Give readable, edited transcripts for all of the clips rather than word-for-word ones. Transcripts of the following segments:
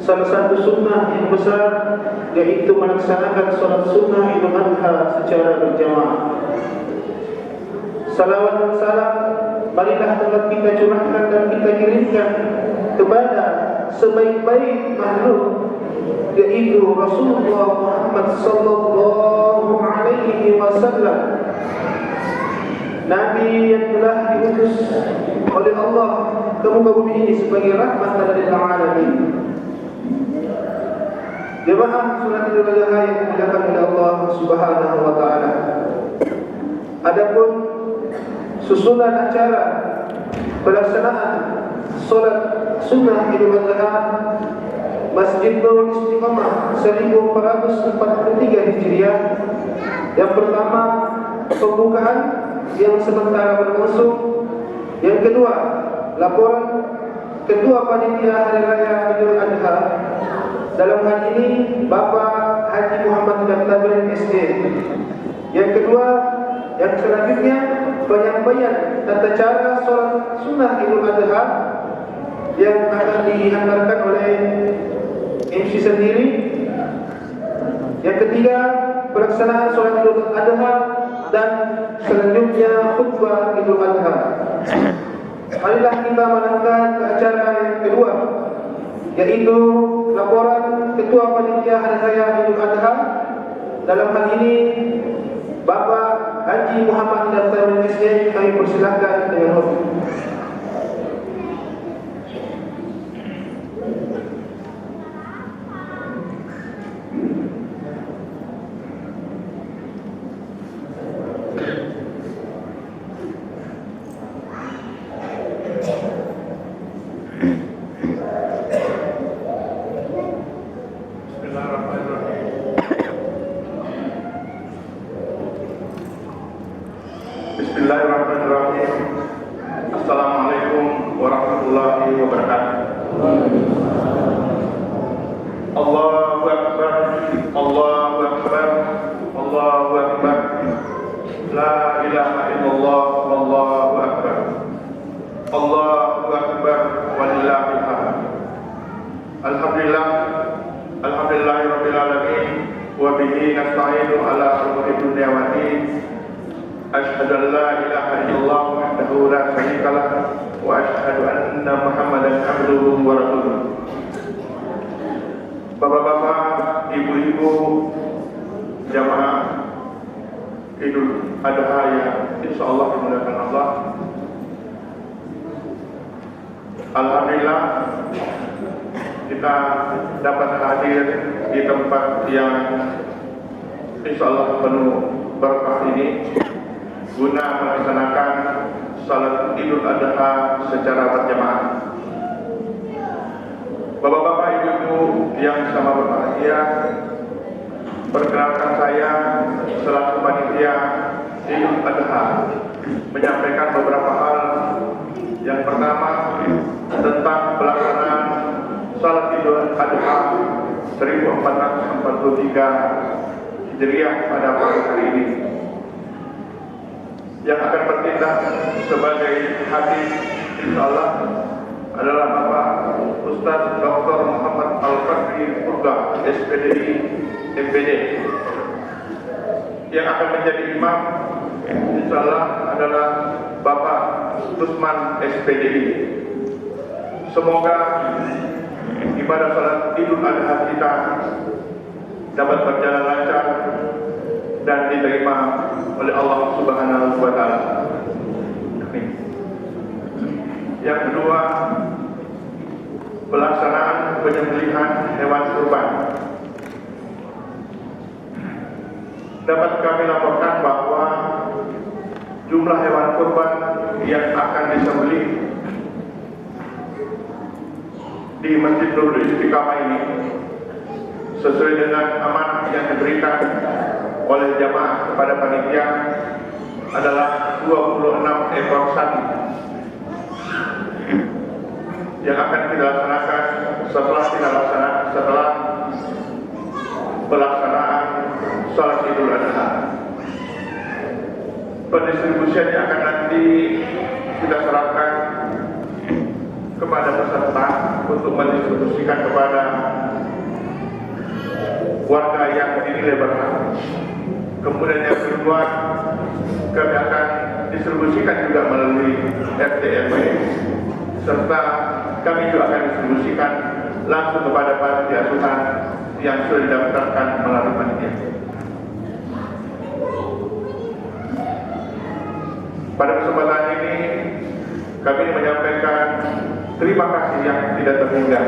salah satu sunnah yang besar, yaitu melaksanakan sholat sunnah Idul Adha secara berjamaah. Salawat dan salam marilah telah kita curahkan dan kita kirimkan kepada sebaik-baik makhluk, yaitu Rasulullah Muhammad sallallahu alaihi wasallam, Nabi yang telah diutus oleh Allah ke muka bumi ini sebagai rahmatan lil alamin. Jemaah salat Idul Adha yang dimuliakan oleh Allah Subhanahu wa taala. Adapun susunan acara pelaksanaan salat sunnah Idul Adha Masjid Nurul Istiqamah 1443 Hijriah. Yang pertama, pembukaan yang sementara berlangsung. Yang kedua, laporan Ketua Panitia Hari Raya Idul Adha. Dalam hal ini Bapak Haji Muhammad Daftar SD. Yang kedua, yang selanjutnya penyampaian tata cara sholat sunnah Idul Adha yang akan dihantarkan oleh MC sendiri. Yang ketiga, pelaksanaan sholat Idul Adha dan selanjutnya khutbah Idul Adha. Marilah kita melangkah ke acara yang kedua, yaitu laporan Ketua Panitia Hari Raya Idul Adha. Dalam hal ini Bapak Haji Muhammad Daftar SD, kami persilakan dengan hormat. Bismillahirrahmanirrahim. Assalamualaikum warahmatullahi wabarakatuh. Allahu Akbar, Allahu Akbar, Allahu Akbar. La ilaha illallah, wallahu akbar. Allahu Akbar, walillahil hamd. Alhamdulillah, alhamdulillahirabbil alamin, wa bihi nasta'inu ala umuri dunya wa din. Asyhadu an la ilaha illallah wahdahu la syarika lah, wa asyhadu anna Muhammadan abduhu wa rasuluh. Bapak-bapak, ibu-ibu, jamaah Idul Adha yang insyaallah dimuliakan Allah. Alhamdulillah kita dapat hadir di tempat yang insyaallah penuh berkah ini guna melaksanakan salat Idul Adha secara berjamaah. Bapak-bapak, ibu-ibu yang sama berbahagia, perkenalkan saya selaku panitia Idul Adha menyampaikan beberapa hal. Yang pertama, tentang pelaksanaan salat Idul Adha 1443 Hijriah pada pagi hari ini. Yang akan bertindak sebagai hadis insyaallah adalah Bapak Ustaz Dr. Muhammad Al-Qadri Purga, SPDI MPD. Yang akan menjadi imam insyaallah adalah Bapak Usman SPDI. Semoga ibadah salat Idul Adha kita dapat berjalan lancar dan diterima oleh Allah Subhanahu wa taala. Yang kedua, pelaksanaan penyembelihan hewan kurban. Dapat kami laporkan bahwa jumlah hewan kurban yang akan disembelih di Masjid Nurul Istiqamah ini sesuai dengan amanah yang diberikan oleh jamaah kepada panitia adalah 26 ekor sapi yang akan kita laksanakan setelah pelaksanaan salat Idul Adha. Pendistribusiannya akan nanti kita serahkan kepada peserta untuk mendistribusikan kepada warga yang dinilai berhak. Kemudian yang kedua, kami akan distribusikan juga melalui RT RW, serta kami juga akan distribusikan langsung kepada panti asuhan yang sudah didaftarkan melalui panitia. Pada kesempatan ini kami menyampaikan terima kasih yang tidak terhingga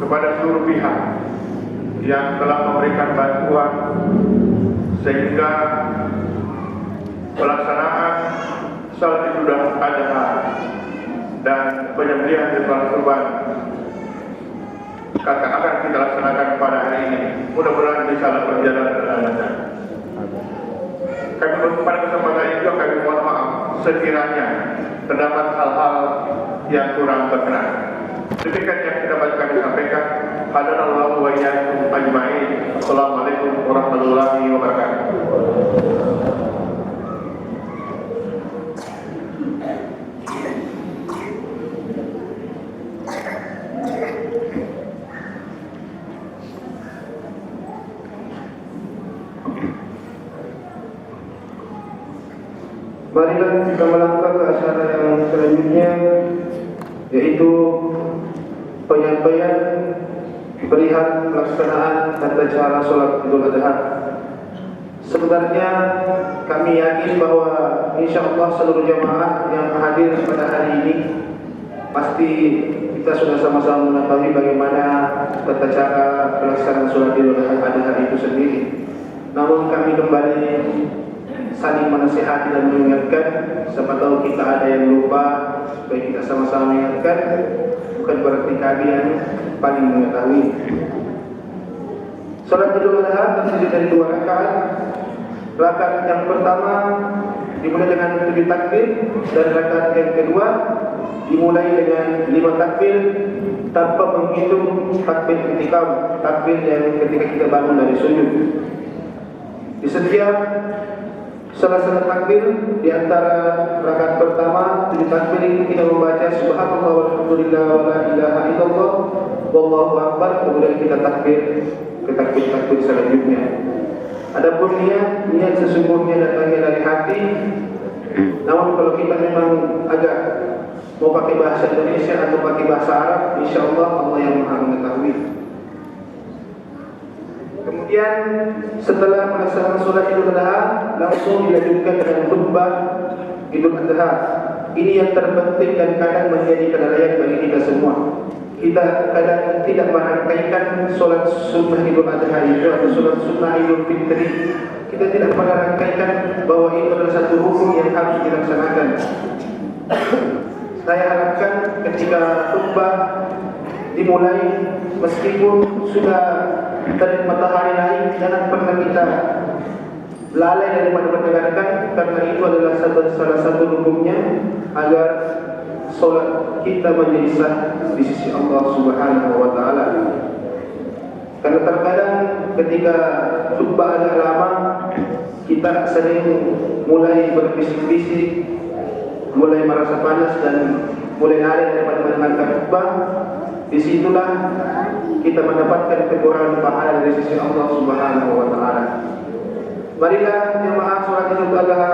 kepada seluruh pihak yang telah memberikan bantuan sehingga pelaksanaan salat Idul Adha dan penyembelihan hewan kurban akan kita laksanakan pada hari ini. Mudah-mudahan bisa berjalan dengan lancar. Kami pada kesempatan itu kami mohon maaf sekiranya terdapat hal-hal yang kurang berkenan. Demikian yang dapat kami sampaikan. Hadanallahu wa iyyakum ajma'in. Assalamualaikum warahmatullahi wabarakatuh. Marilah kita melangkah ke acara yang selanjutnya, yaitu penyampaian perihal pelaksanaan tata cara sholat Idul Adha. Sebenarnya kami yakin bahwa insya Allah seluruh jamaah yang hadir pada hari ini pasti kita sudah sama-sama mengetahui bagaimana tata cara pelaksanaan sholat Idul Adha itu sendiri. Namun kami kembali saling menasihati dan mengingatkan, siapa tahu kita ada yang lupa, supaya kita sama-sama mengingatkan, bukan berarti kami yang paling mengetahui. Salat Idul Adha terdiri dari 2 rakaat. Rakaat yang pertama dimulai dengan 7 takbir dan rakaat yang kedua dimulai dengan 5 takbir tanpa menghitung takbir ketika ketika kita bangun dari sujud. Di setiap salah takbir di antara rakaat pertama 7 takbir ini kita membaca subhanallah walhamdulillah wa la ilaha illallah wallahu akbar, kemudian kita takbir ke takbir selanjutnya. Adapun niat sesungguhnya datangnya dari hati. Namun kalau kita memang agak mau pakai bahasa Indonesia atau pakai bahasa Arab, insyaallah Allah yang Maha mengetahui. Kemudian setelah melaksanakan sholat Idul Adha, langsung dilanjutkan dengan khutbah Idul Adha. Ini yang terpenting dan kadang menjadi kendala bagi kita semua. Kita kadang tidak merangkaikan sholat sunnah Idul Adha itu atau sholat sunnah Idul Fitri. Kita tidak merangkaikan bahwa itu adalah satu hukum yang harus dilaksanakan. Saya harapkan ketika khutbah dimulai, meskipun sudah terbit matahari naik, jangan pernah kita lalai daripada mendengarkan, karena itu adalah salah satu hukumnya agar solat kita menjadi sah di sisi Allah Subhanahu wa taala. Karena terkadang ketika khutbah agak lama, kita sering mulai berbisik-bisik, mulai merasa panas dan mulai lari daripada mendengarkan khutbah. Disitulah kita mendapatkan kekurangan pahala dari sisi Allah Subhanahu wa taala. Marilah jemaah salat Idul Adha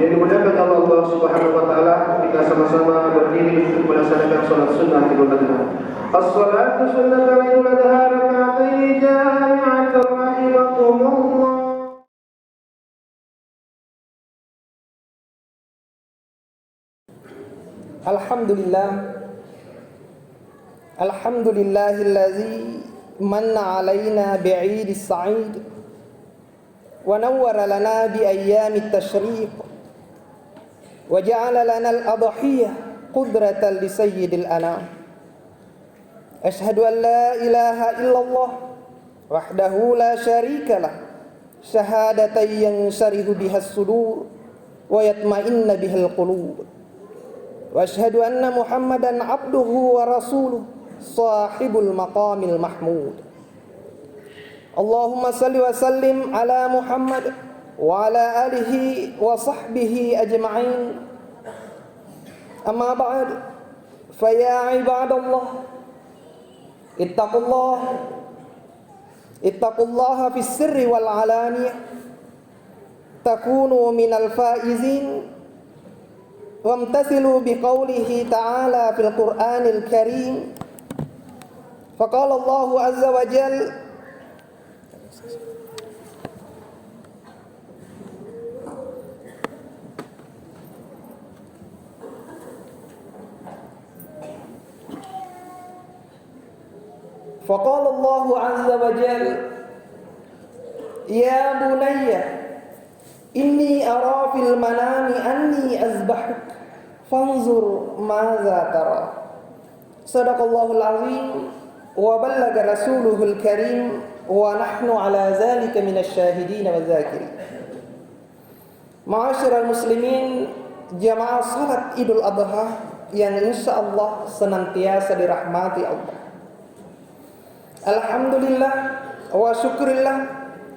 yang dimuliakan oleh Allah Subhanahu wa taala, kita sama-sama berdiri untuk melaksanakan salat sunnah Idul Adha. As-salatu sunnatu Idul Adha raka'ataini jami'atan rahimakumullah. Alhamdulillahilladzi manna alaina bi'idis sa'id wa nawwara lana bi ayyamit tashriq wa ja'ala lana al-adhiyah qudratan li sayyidil anam. Ashhadu an la ilaha illallah wahdahu la syarika lah, syahadatan yansharihu biha as-sudur wa yatma'inna biha al-qulub. Wa ashhadu anna Muhammadan abduhu wa rasuluh sahibul maqamil mahmud. Allahumma salli wa sallim ala Muhammad wa ala alihi wa sahbihi ajma'in. Amma ba'd, Faya ibadallah, ittaqullaha fis sirri wal alaniyah takunu minal faizin wamtathilu biqaulihi ta'ala fil Qur'anil Karim. Faqala Allahu azza wa jalla فقال الله عز وجل يا بني إني أرى في المنام أني أذبحك فانظر ماذا ترى. صدق الله العظيم وبلغ رسوله الكريم ونحن على ذلك من الشاهدين والذاكرين. Ma'asyiral muslimin, jamaah salat Idul Adha yang insyaallah senantiasa dirahmati Allah. Alhamdulillah wa syukurillah,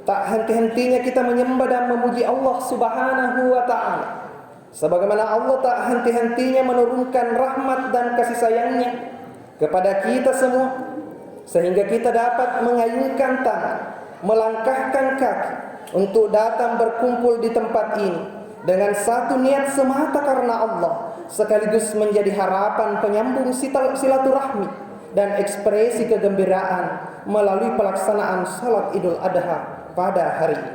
tak henti-hentinya kita menyembah dan memuji Allah Subhanahu wa ta'ala. Sebagaimana Allah tak henti-hentinya menurunkan rahmat dan kasih sayangnya kepada kita semua, sehingga kita dapat mengayunkan tangan, melangkahkan kaki untuk datang berkumpul di tempat ini dengan satu niat semata karena Allah, sekaligus menjadi harapan penyambung silaturahmi dan ekspresi kegembiraan melalui pelaksanaan salat Idul Adha pada hari ini.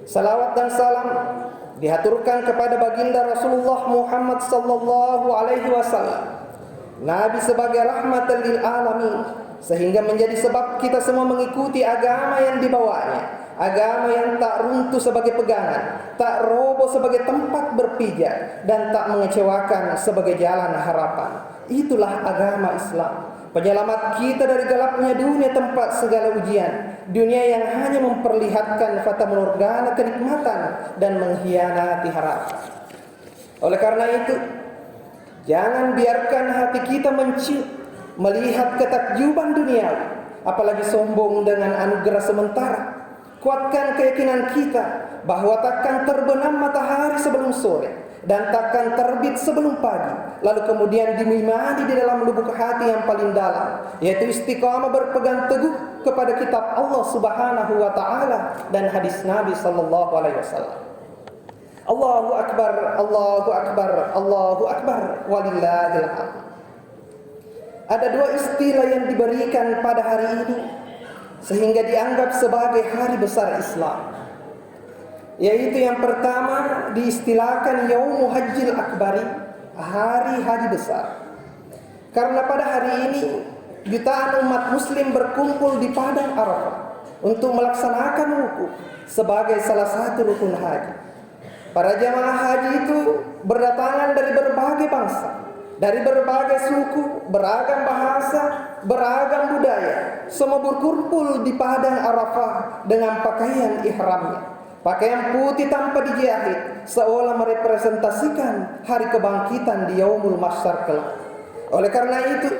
Salawat dan salam dihaturkan kepada baginda Rasulullah Muhammad sallallahu alaihi wasallam, Nabi sebagai rahmatan lil alamin, sehingga menjadi sebab kita semua mengikuti agama yang dibawanya, agama yang tak runtuh sebagai pegangan, tak roboh sebagai tempat berpijak, dan tak mengecewakan sebagai jalan harapan. Itulah agama Islam, penyelamat kita dari gelapnya dunia tempat segala ujian, dunia yang hanya memperlihatkan fata morgana kenikmatan dan mengkhianati harapan. Oleh karena itu, jangan biarkan hati kita menciut melihat ketakjuban duniawi, apalagi sombong dengan anugerah sementara. Kuatkan keyakinan kita bahwa takkan terbenam matahari sebelum sore dan takkan terbit sebelum pagi, lalu kemudian dimimani di dalam lubuk hati yang paling dalam, yaitu istiqamah berpegang teguh kepada kitab Allah Subhanahu wa ta'ala dan hadis Nabi sallallahu alaihi wasallam. Allahu akbar, Allahu akbar, Allahu akbar, walillahil hamd. Ada dua istilah yang diberikan pada hari ini sehingga dianggap sebagai hari besar Islam, yaitu yang pertama diistilahkan Yaumul Hajjil Akbari, hari haji besar. Karena pada hari ini jutaan umat muslim berkumpul di padang Arafah untuk melaksanakan wukuf sebagai salah satu rukun haji. Para jamaah haji itu berdatangan dari berbagai bangsa, dari berbagai suku, beragam bahasa, beragam budaya. Semua berkumpul di padang Arafah dengan pakaian ihramnya, pakaian putih tanpa dijahit, seolah merepresentasikan hari kebangkitan di Yaumul Mahsyar kelak. Oleh karena itu,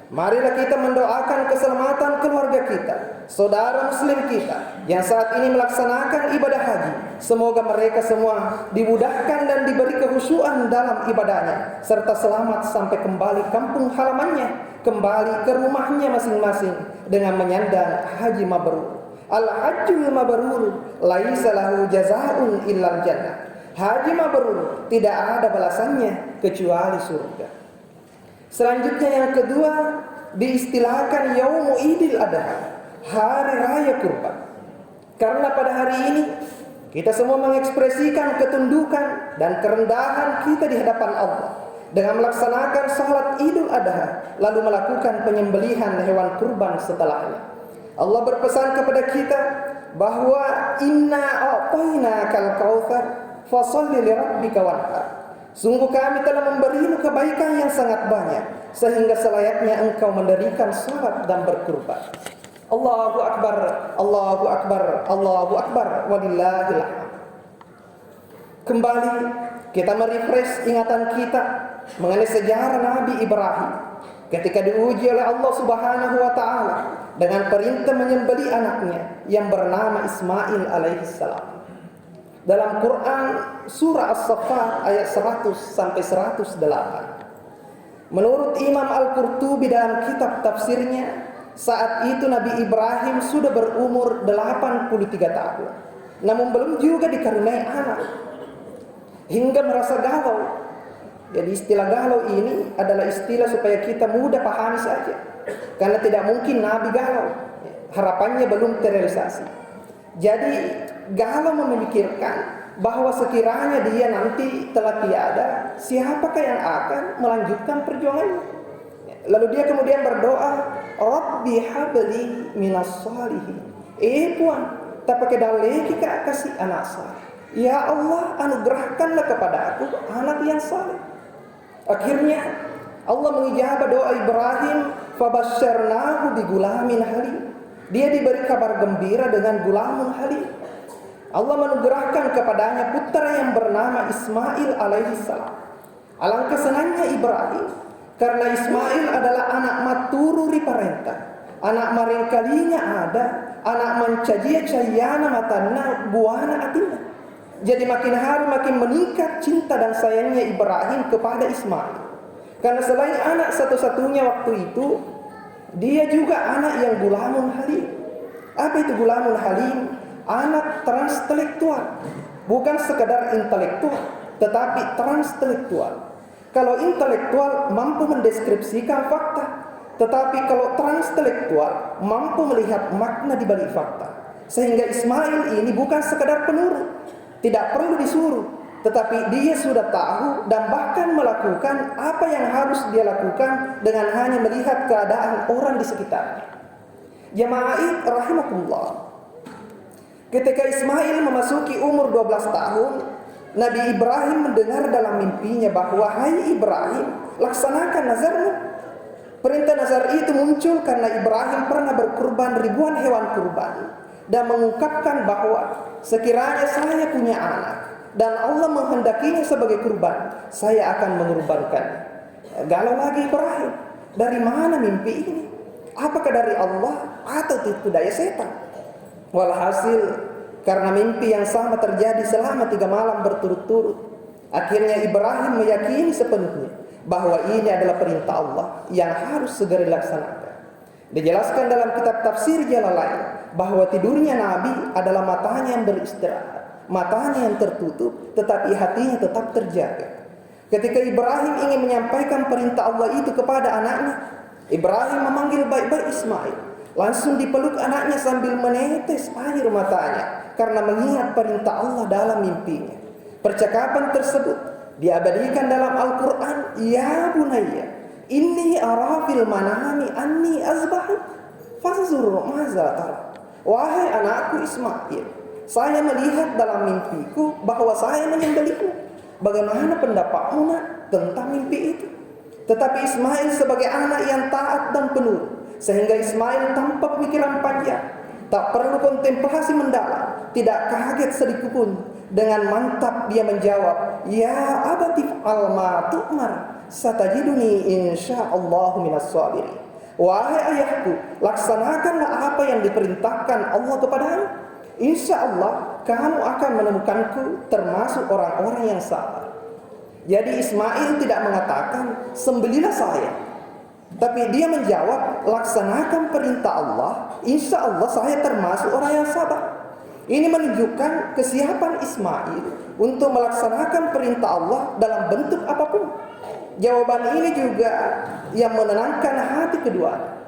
marilah kita mendoakan keselamatan keluarga kita, saudara muslim kita yang saat ini melaksanakan ibadah haji. Semoga mereka semua dimudahkan dan diberi kekhusyuan dalam ibadahnya, serta selamat sampai kembali kampung halamannya, kembali ke rumahnya masing-masing dengan menyandang haji mabrur. Al-hajjul mabrur laisa lahu jazaa'un illal jannah. Haji mabrur tidak ada balasannya kecuali surga. Selanjutnya yang kedua diistilahkan Yaumul Idul Adha, hari raya kurban. Karena pada hari ini kita semua mengekspresikan ketundukan dan kerendahan kita di hadapan Allah dengan melaksanakan salat Idul Adha, lalu melakukan penyembelihan hewan kurban setelahnya. Allah berpesan kepada kita bahwa inna a'tainakal kautsar fasholli lirabbika wanhar. Sungguh kami telah memberimu kebaikan yang sangat banyak, sehingga selayaknya engkau mendirikan salat dan berkurban. Allahu akbar, Allahu akbar, Allahu akbar, walillahil hamd. Kembali kita merefresh ingatan kita mengenai sejarah Nabi Ibrahim ketika diuji oleh Allah Subhanahu wa ta'ala dengan perintah menyembelih anaknya yang bernama Ismail alaihissalam. Dalam Quran surah As-Saffat ayat 100 sampai 108. Menurut Imam Al-Qurtubi dalam kitab tafsirnya, saat itu Nabi Ibrahim sudah berumur 83 tahun, namun belum juga dikaruniai anak, hingga merasa galau. Jadi istilah galau ini adalah istilah supaya kita mudah pahami saja, karena tidak mungkin Nabi galau, harapannya belum terrealisasi. Jadi galau memikirkan bahwa sekiranya dia nanti telah tiada, siapakah yang akan melanjutkan perjuangannya. Lalu dia kemudian berdoa, Rabbi habli minas salihin. Puan, tapi kedaleki ka kasih anak saleh. Ya Allah, anugerahkanlah kepada aku anak yang saleh. Akhirnya Allah mengijabah doa Ibrahim, fabasyarnahu bigulamin halim. Dia diberi kabar gembira dengan gulamun halim. Allah menugerahkan kepadanya putra yang bernama Ismail alaihissalam. Alangkah senangnya Ibrahim, karena Ismail adalah anak matururi parenta, anak maringkalinya ada, anak mencajia cayana matana buana atina. Jadi makin hari makin meningkat cinta dan sayangnya Ibrahim kepada Ismail. Karena selain anak satu-satunya waktu itu, dia juga anak yang gulamun halim. Apa itu gulamun halim? Anak transtelektual, bukan sekadar intelektual, tetapi transtelektual. Kalau intelektual mampu mendeskripsikan fakta, tetapi kalau transtelektual mampu melihat makna di balik fakta. Sehingga Ismail ini bukan sekadar penurut, tidak perlu disuruh, tetapi dia sudah tahu dan bahkan melakukan apa yang harus dia lakukan dengan hanya melihat keadaan orang di sekitarnya. Jamaah rahimakumullah. Ketika Ismail memasuki umur 12 tahun, Nabi Ibrahim mendengar dalam mimpinya bahwa, hai Ibrahim, laksanakan nazarmu. Perintah nazar itu muncul karena Ibrahim pernah berkurban ribuan hewan kurban dan mengungkapkan bahwa sekiranya saya punya anak dan Allah menghendakinya sebagai kurban, saya akan mengorbankannya. Galau lagi Ibrahim, dari mana mimpi ini? Apakah dari Allah atau tipu daya setan? Walhasil, karena mimpi yang sama terjadi selama 3 malam berturut-turut, akhirnya Ibrahim meyakini sepenuhnya bahwa ini adalah perintah Allah yang harus segera dilaksanakan. Dijelaskan dalam kitab tafsir Jalalain bahwa tidurnya Nabi adalah matanya yang beristirahat, matanya yang tertutup, tetapi hatinya tetap terjaga. Ketika Ibrahim ingin menyampaikan perintah Allah itu kepada anaknya, Ibrahim memanggil baik-baik Ismail. Langsung dipeluk anaknya sambil menetes air matanya karena mengingat perintah Allah dalam mimpinya. Percakapan tersebut diabadikan dalam Al-Quran. Ya bunayya, inni ara fil manami anni azbahuk fanzur maza tara. Wahai anakku Ismail, saya melihat dalam mimpiku bahwa saya menyembelihmu. Bagaimana pendapatmu nak tentang mimpi itu? Tetapi Ismail sebagai anak yang taat dan penurut, sehingga Ismail tanpa pemikiran panjang, tak perlu kontemplasi mendalam, tidak kaget sedikit pun, dengan mantap dia menjawab, ya abati fa'al ma tu'mar, satajiduni insyaallahu minas sabirin. Wahai ayahku, laksanakanlah apa yang diperintahkan Allah kepadamu. Insya Allah kamu akan menemukanku termasuk orang-orang yang sabar. Jadi Ismail tidak mengatakan sembelilah saya, tapi dia menjawab, laksanakan perintah Allah, insya Allah saya termasuk orang yang sabar. Ini menunjukkan kesiapan Ismail untuk melaksanakan perintah Allah dalam bentuk apapun. Jawaban ini juga yang menenangkan hati kedua,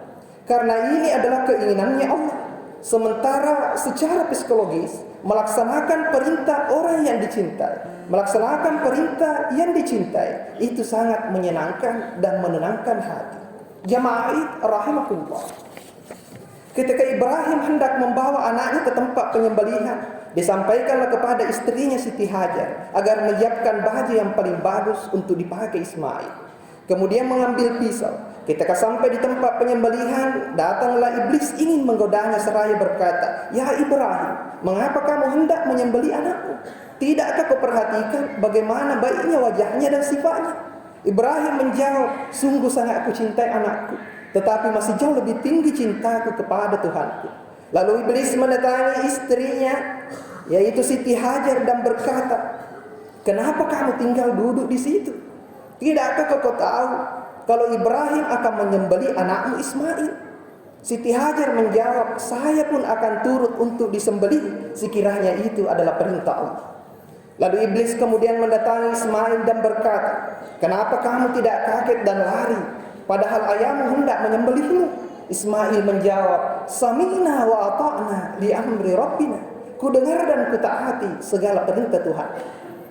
karena ini adalah keinginannya Allah. Sementara secara psikologis, melaksanakan perintah orang yang dicintai, melaksanakan perintah yang dicintai, itu sangat menyenangkan dan menenangkan hati. Jamaah rahimakumullah. Ketika Ibrahim hendak membawa anaknya ke tempat penyembelihan, disampaikanlah kepada istrinya Siti Hajar agar menyiapkan baju yang paling bagus untuk dipakai Ismail. Kemudian mengambil pisau. Ketika sampai di tempat penyembelihan, datanglah iblis ingin menggodanya seraya berkata, ya Ibrahim, mengapa kamu hendak menyembelih anakku? Tidakkah kau perhatikan bagaimana baiknya wajahnya dan sifatnya? Ibrahim menjawab, sungguh sangat aku cintai anakku, tetapi masih jauh lebih tinggi cintaku kepada Tuhanku. Lalu iblis mendatangi istrinya, yaitu Siti Hajar, dan berkata, kenapa kamu tinggal duduk di situ? Tidakkah kau tahu kalau Ibrahim akan menyembelih anakmu Ismail? Siti Hajar menjawab, saya pun akan turut untuk disembelih sekiranya itu adalah perintah Allah. Lalu iblis kemudian mendatangi Ismail dan berkata, kenapa kamu tidak kaget dan lari, padahal ayahmu hendak menyembelihmu? Ismail menjawab, sami'na wa ata'na li amri rabbina. Ku dengar dan ku taati segala perintah Tuhan.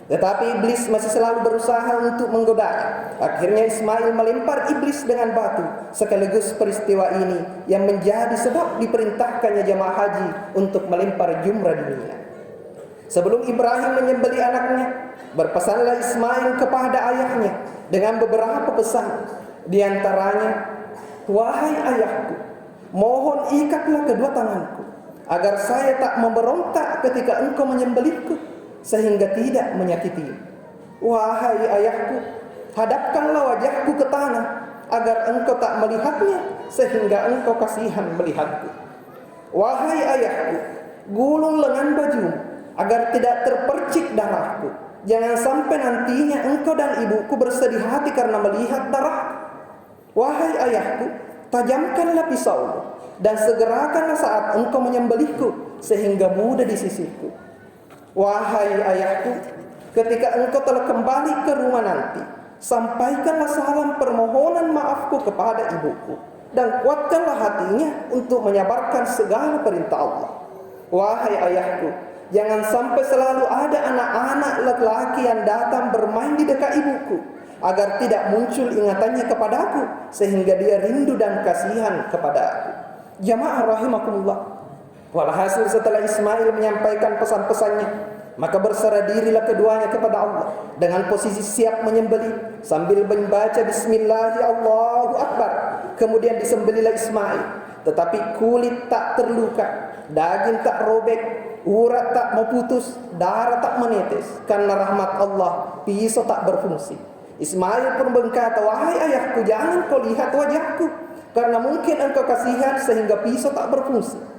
Tetapi iblis masih selalu berusaha untuk menggodanya. Akhirnya Ismail melempar iblis dengan batu. Sekaligus peristiwa ini yang menjadi sebab diperintahkannya jamaah haji untuk melempar jumrah di Mina. Sebelum Ibrahim menyembelih anaknya, berpesanlah Ismail kepada ayahnya dengan beberapa pesan. Di antaranya, wahai ayahku, mohon ikatlah kedua tanganku agar saya tak memberontak ketika engkau menyembelihku, sehingga tidak menyakitimu. Wahai ayahku, hadapkanlah wajahku ke tanah agar engkau tak melihatnya, sehingga engkau kasihan melihatku. Wahai ayahku, gulung lengan bajumu agar tidak terpercik darahku. Jangan sampai nantinya engkau dan ibuku bersedih hati karena melihat darahku. Wahai ayahku, tajamkanlah pisaumu dan segerakanlah saat engkau menyembelihku, sehingga mudah di sisiku. Wahai ayahku, ketika engkau telah kembali ke rumah nanti, sampaikanlah salam permohonan maafku kepada ibuku, dan kuatkanlah hatinya untuk menyabarkan segala perintah Allah. Wahai ayahku, jangan sampai selalu ada anak-anak laki-laki yang datang bermain di dekat ibuku, agar tidak muncul ingatannya kepadaku, sehingga dia rindu dan kasihan kepada aku. Jamaah rahimakumullah. Walhasil setelah Ismail menyampaikan pesan-pesannya, maka berserah dirilah keduanya kepada Allah dengan posisi siap menyembelih sambil membaca Bismillah Allahu Akbar. Kemudian disembelihlah Ismail, tetapi kulit tak terluka, daging tak robek, urat tak mau putus, darah tak menetes, karena rahmat Allah pisau tak berfungsi. Ismail pun berkata, wahai ayahku, jangan kau lihat wajahku, karena mungkin engkau kasihan sehingga pisau tak berfungsi.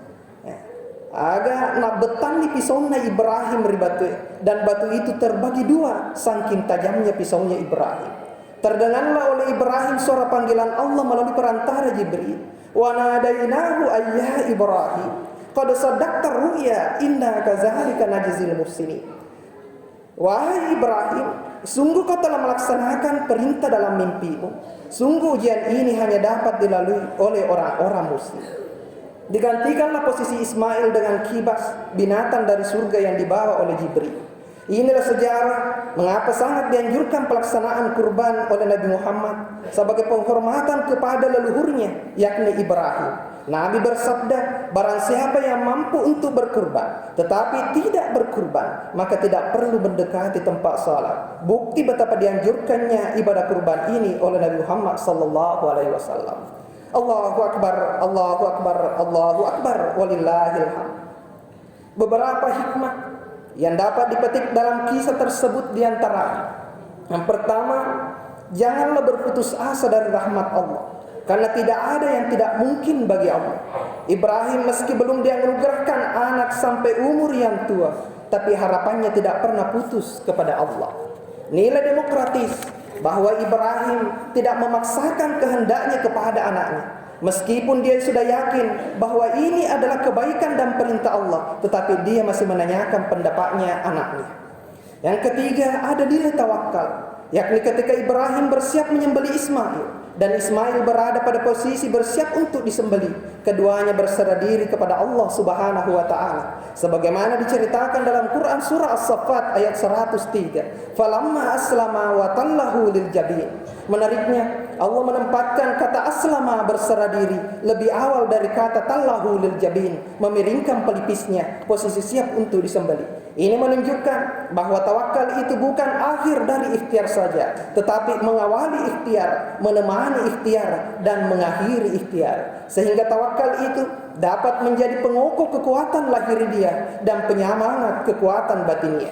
Agak nak betan di pisaunya Ibrahim ribatu, dan batu itu terbagi dua saking tajamnya pisaunya Ibrahim. Terdengarlah oleh Ibrahim suara panggilan Allah melalui perantara Jibril. Wa nadainahu ayya Ibrahim qad saddaqta ru'ya inna kadzalika najzil muhsinin. Wahai Ibrahim, sungguh kau telah melaksanakan perintah dalam mimpimu. Sungguh ujian ini hanya dapat dilalui oleh orang-orang muslim. Digantikanlah posisi Ismail dengan kibas, binatang dari surga yang dibawa oleh Jibril. Inilah sejarah mengapa sangat dianjurkan pelaksanaan kurban oleh Nabi Muhammad sebagai penghormatan kepada leluhurnya, yakni Ibrahim. Nabi bersabda, barang siapa yang mampu untuk berkurban tetapi tidak berkurban, maka tidak perlu mendekati tempat salat. Bukti betapa dianjurkannya ibadah kurban ini oleh Nabi Muhammad sallallahu alaihi wasallam. Allahu Akbar, Allahu Akbar, Allahu Akbar, walillahil hamd. Beberapa hikmah yang dapat dipetik dalam kisah tersebut diantara: yang pertama, janganlah berputus asa dari rahmat Allah, karena tidak ada yang tidak mungkin bagi Allah. Ibrahim meski belum dianugerahkan anak sampai umur yang tua, tapi harapannya tidak pernah putus kepada Allah. Nilai demokratis bahwa Ibrahim tidak memaksakan kehendaknya kepada anaknya, meskipun dia sudah yakin bahwa ini adalah kebaikan dan perintah Allah, tetapi dia masih menanyakan pendapatnya anaknya. Yang ketiga, ada nilai tawakal, yakni ketika Ibrahim bersiap menyembelih Ismail dan Ismail berada pada posisi bersiap untuk disembelih, keduanya berserah diri kepada Allah Subhanahu wa taala, sebagaimana diceritakan dalam Quran surah As-Saffat ayat 103. Falamma aslama wa tallahu lil jabin. Menariknya, Allah menempatkan kata aslama berserah diri lebih awal dari kata tallahu lil jabin, memiringkan pelipisnya, posisi siap untuk disembelih. Ini menunjukkan bahwa tawakal itu bukan akhir dari ikhtiar saja, tetapi mengawali ikhtiar, menemani ikhtiar, dan mengakhiri ikhtiar. Sehingga tawakal itu dapat menjadi pengokoh kekuatan lahir dia dan penyemangat kekuatan batinnya.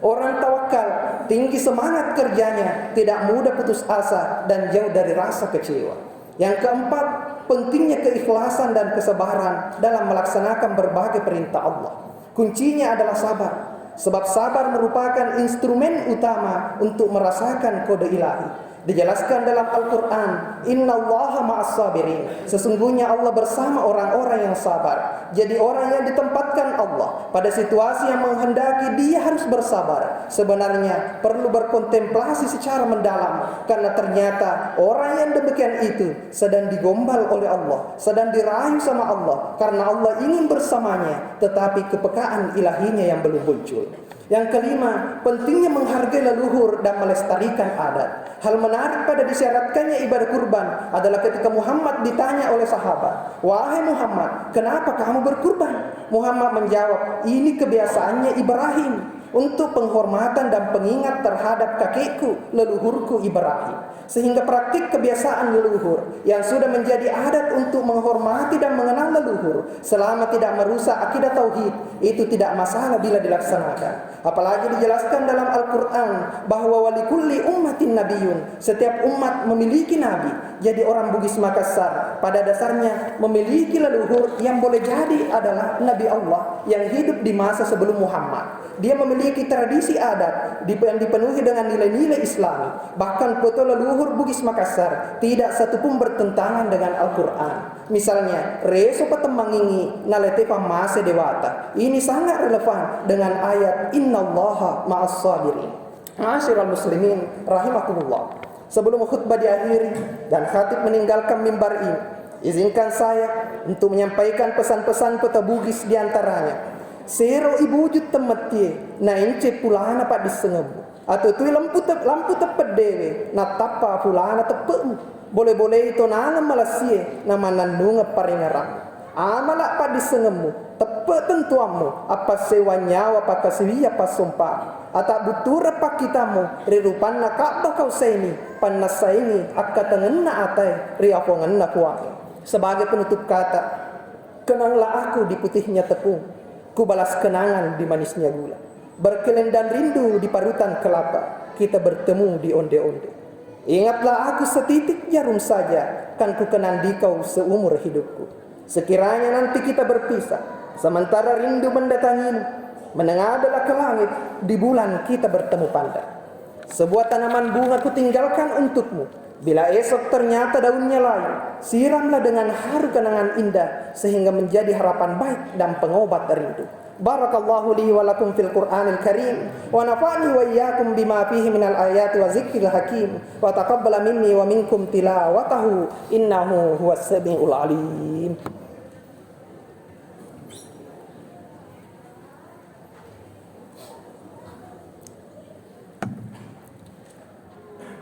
Orang tawakal tinggi semangat kerjanya, tidak mudah putus asa dan jauh dari rasa kecewa. Yang keempat, pentingnya keikhlasan dan kesabaran dalam melaksanakan berbagai perintah Allah. Kuncinya adalah sabar, sebab sabar merupakan instrumen utama untuk merasakan kode ilahi. Dijelaskan dalam Al-Quran, Innallaha ma'as sabirin. Sesungguhnya Allah bersama orang-orang yang sabar. Jadi orang yang ditempatkan Allah pada situasi yang menghendaki dia harus bersabar, sebenarnya perlu berkontemplasi secara mendalam, karena ternyata orang yang demikian itu sedang digombal oleh Allah, sedang dirayu sama Allah, karena Allah ingin bersamanya, tetapi kepekaan ilahinya yang belum muncul. Yang kelima, pentingnya menghargai leluhur dan melestarikan adat. Hal menarik pada disyaratkannya ibadah kurban adalah ketika Muhammad ditanya oleh sahabat, "Wahai Muhammad, kenapa kamu berkurban?" Muhammad menjawab, "Ini kebiasaannya Ibrahim, untuk penghormatan dan pengingat terhadap kakekku, leluhurku Ibrahim." Sehingga praktik kebiasaan leluhur yang sudah menjadi adat untuk menghormati dan mengenal leluhur selama tidak merusak akidah tauhid, itu tidak masalah bila dilaksanakan. Apalagi dijelaskan dalam Al-Quran bahwa walikulli ummatin nabiyun, setiap umat memiliki nabi. Jadi orang Bugis Makassar pada dasarnya memiliki leluhur yang boleh jadi adalah Nabi Allah yang hidup di masa sebelum Muhammad. Dia memiliki tradisi adat yang dipenuhi dengan nilai-nilai Islami. Bahkan foto leluhur Bugis Makassar tidak satupun bertentangan dengan Al-Quran. Misalnya, Reso Patemangingi Naletepa Mase Dewata. Ini sangat relevan dengan ayat Innallaha ma'as sabirin. Ma'asyiral muslimin rahimakumullah. Sebelum khutbah diakhiri dan khatib meninggalkan mimbar ini, izinkan saya untuk menyampaikan pesan-pesan kota Bugis di antaranya. Sero ibu wujud temetie na ence pulana pak disengebu atau tu lampu tepet dewe na tapa pulana tepemu boleh-boleh itu nangan malasie na manandunga paringaram amala pak disengemu tepet tentuamu apa sewa nyawa apa kasiwi apa sumpah atak butur apa kitamu rirupan na kabah kau saini panas saini akka tengenna atai riapongenna kuang. Sebagai penutup kata, kenanglah aku di putihnya tepung, ku balas kenangan di manisnya gula. Berkelendan rindu di parutan kelapa, kita bertemu di onde-onde. Ingatlah aku setitik jarum saja, kan ku kenang di kau seumur hidupku. Sekiranya nanti kita berpisah, sementara rindu mendatangimu, menengadah ke langit, di bulan kita bertemu pandang. Sebuah tanaman bunga ku tinggalkan untukmu. Bila esok ternyata daunnya layu, siramlah dengan haru kenangan indah sehingga menjadi harapan baik dan pengobat rindu. Barakallahu li wa lakum fil Qur'anil Karim wa nafa'ni wa iyyakum bima fihi minal ayati wa zikril hakim wa taqabbala minni wa minkum tilawatahu innahu huwas samiul alim.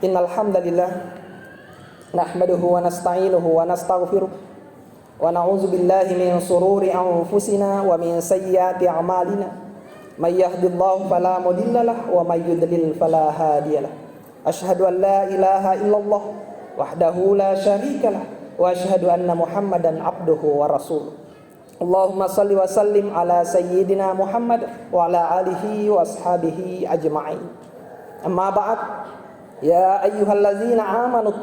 Innal hamdalillah nahmaduhu wa nasta'inuhu wa nastaghfiruh wa na'udzu billahi min shururi anfusina wa min sayyiati a'malina may yahdihillahu fala mudilla lahu wa may yudlil fala hadiyalah. Asyhadu an la ilaha illallah wahdahu la syarika lah wa asyhadu anna Muhammadan abduhu wa rasuluh. Allahumma salli wa sallim ala sayyidina Muhammad wa ala alihi wa ashabihi ajma'in. Amma ba'd. Ya ayyuhallazina amanu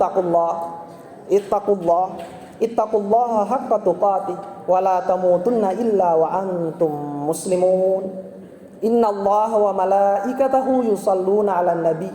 ittaqullaha haqqa tuqatih wa la tamutunna illa wa antum muslimun. Innallaha wa malaikatahu yusalluna 'alan nabi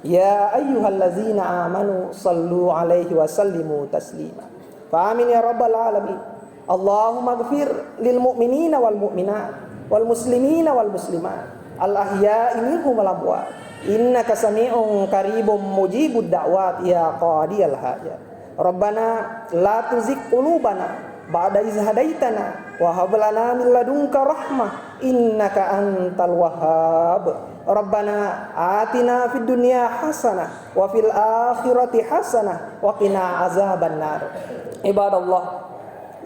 ya ayyuhallazina amanu sallu 'alaihi wa sallimu taslima. Fa amin ya rabbal alamin. Allahumma ighfir lil mu'minina wal mu'minat wal muslimina wal muslimat al ahya'i minhum wal amwat. Innaka sami'un qaribun mujibud da'wat ya qadiyal hajat. Rabbana la tuzigh qulubana ba'da idh hadaitana wa hab lana min ladunka rahmah innaka antal wahhab. Rabbana atina fid dunya hasanah wa fil akhirati hasanah wa qina azaban nar. Ibadallah,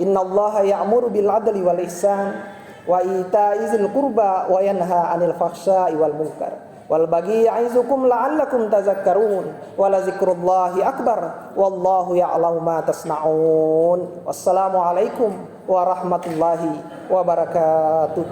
innallaha ya'muru bil adli wal ihsan wa ita'izil qurba wa yanha 'anil fahsya'i wal munkar wal bagi ya'izukum la'allakum tazakkarun wa la zikrullahi akbar wallahu ya'lamu ma tasna'un. Wassalamu alaikum warahmatullahi wabarakatuh.